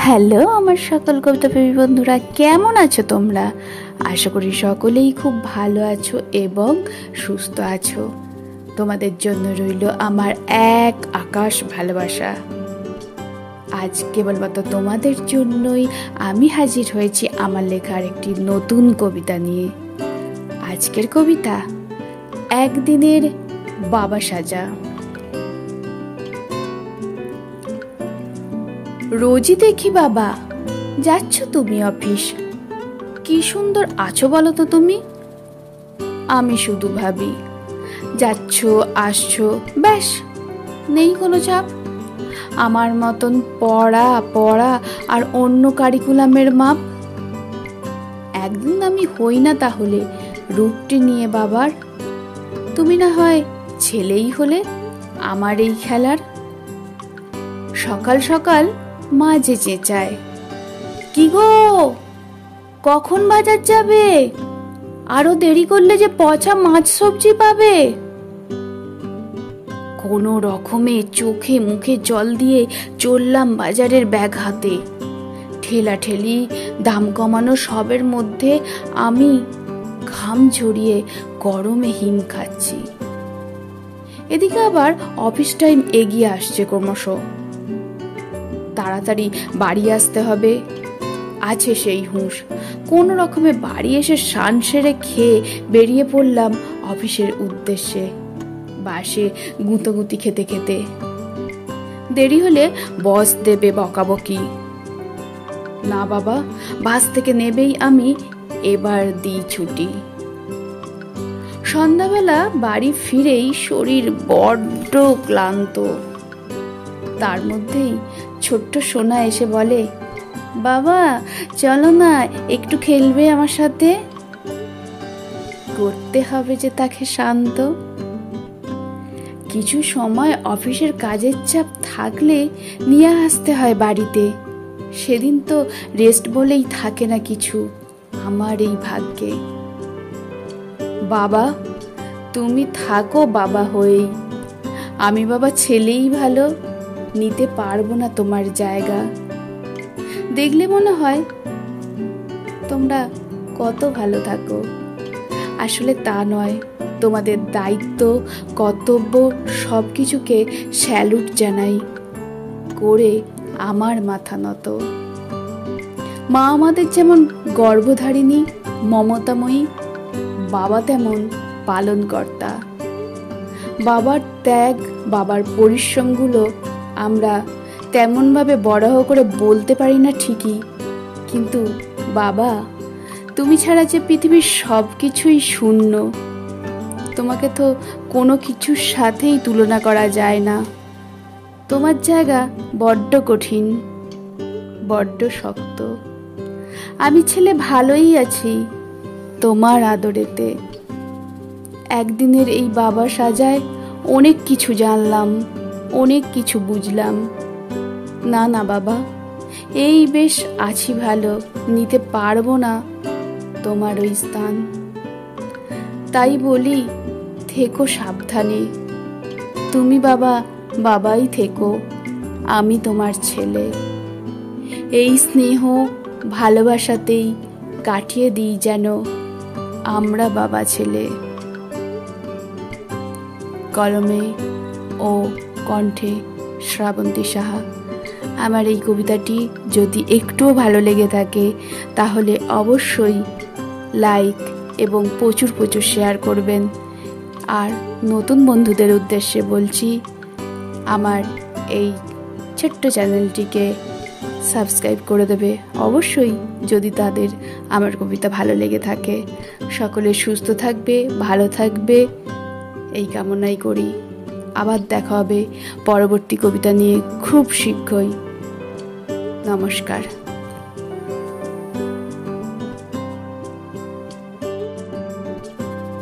Hello আমার সকল কবিতা প্রেমী বন্ধুরা, কেমন আছো তোমরা? আশা করি সকলেই খুব ভালো আছো এবং সুস্থ আছো। তোমাদের জন্য রইল আমার এক আকাশ ভালোবাসা। আজ কেবলমাত্র তোমাদের জন্যই আমি হাজির হয়েছি আমার লেখার একটি নতুন কবিতা নিয়ে। আজকের কবিতা একদিনের বাবা সাজা। রোজই দেখি বাবা, যাচ্ছ তুমি অফিস, কি সুন্দর আছো বলো তো তুমি। আমি শুধু ভাবি, যাচ্ছ আসছো, ব্যাস, নেই কোনো চাপ। আমার মতন পড়া পড়া আর অন্য কারিকুলামের মাপ। একদিন আমি হই না তাহলে রূপটি নিয়ে বাবার, তুমি না হয় ছেলেই হলে আমার এই খেলার। সকাল সকাল মা যে চেঁচায়, কি গো কখন বাজার যাবে? আরো দেরি করলে যে পচা মাছ সবজি পাবে। কোনো রকমে চোখে মুখে জল দিয়ে চললাম বাজারের ব্যাগ হাতে। ঠেলাঠেলি দাম কমানো সবের মধ্যে আমি ঘাম ঝরিয়ে গরমে হিম খাচ্ছি। এদিকে আবার অফিস টাইম এগিয়ে আসছে ক্রমশ। তাড়াতাড়ি বাড়ি আসতে হবে, আছে সেই হুঁশ। কোন রকমে বাড়ি এসে স্নান সেরে খেয়ে বেরিয়ে পড়লাম অফিসের উদ্দেশ্যে, বাসে গুঁতোগুতি খেতে খেতে। দেরি হলে বস দেবে বকাবকি। না বাবা, বাস থেকে নেবেই আমি এবার দিই ছুটি। সন্ধ্যাবেলা বাড়ি ফিরেই শরীর বড্ড ক্লান্ত। তার মধ্যেই ছোট্ট সোনা এসে বলে, বাবা চলো না একটু খেলবে আমার সাথে। করতে হবে যে তাকে শান্ত। কিছু সময় অফিসের কাজের চাপ থাকলে নিয়ে আসতে হয় বাড়িতে। সেদিন তো রেস্ট বলেই থাকে না কিছু আমার এই ভাগ্যে। বাবা তুমি থাকো বাবা হয়েই, আমি বাবা ছেলেই ভালো, নিতে পারবো না তোমার জায়গা। দেখলে মনে হয় তোমরা কত ভালো থাকো, আসলে তা নয়। তোমাদের দায়িত্ব কর্তব্য সবকিছুকে স্যালুট জানাই, করে আমার মাথা নত। মা আমাদের যেমন গর্ভধারিণী মমতাময়ী, বাবা তেমন পালনকর্তা। বাবার ত্যাগ বাবার পরিশ্রমগুলো আমরা তেমনভাবে বড় করে বলতে পারি না ঠিকই, কিন্তু বাবা তুমি ছাড়া যে পৃথিবীর সব কিছুই শূন্য। তোমাকে তো কোনো কিছুর সাথেই তুলনা করা যায় না। তোমার জায়গা বড্ড কঠিন, বড্ড শক্ত। আমি ছেলে ভালোই আছি তোমার আদরেতে। একদিনের এই বাবা সাজায় অনেক কিছু জানলাম, অনেক কিছু বুঝলাম। না না বাবা, এই বেশ আছি ভালো, নিতে পারবো না তোমার ওই স্থান। তাই বলি থেকো সাবধানে, তুমি বাবা বাবাই থেকো, আমি তোমার ছেলে। এই স্নেহ ভালোবাসাতেই কাটিয়ে দিই যেন আমরা বাবা ছেলে। কলমে ও কণ্ঠে শ্রাবন্তী সাহা। আমার এই কবিতাটি যদি একটুও ভালো লেগে থাকে তাহলে অবশ্যই লাইক এবং প্রচুর প্রচুর শেয়ার করবেন। আর নতুন বন্ধুদের উদ্দেশ্যে বলছি, আমার এই ছোট্ট চ্যানেলটিকে সাবস্ক্রাইব করে দেবে অবশ্যই, যদি তাদের আমার কবিতা ভালো লেগে থাকে। সকলে সুস্থ থাকবে, ভালো থাকবে এই কামনাই করি। আবার দেখা হবে পরবর্তী কবিতা নিয়ে খুব শীঘ্রই। নমস্কার।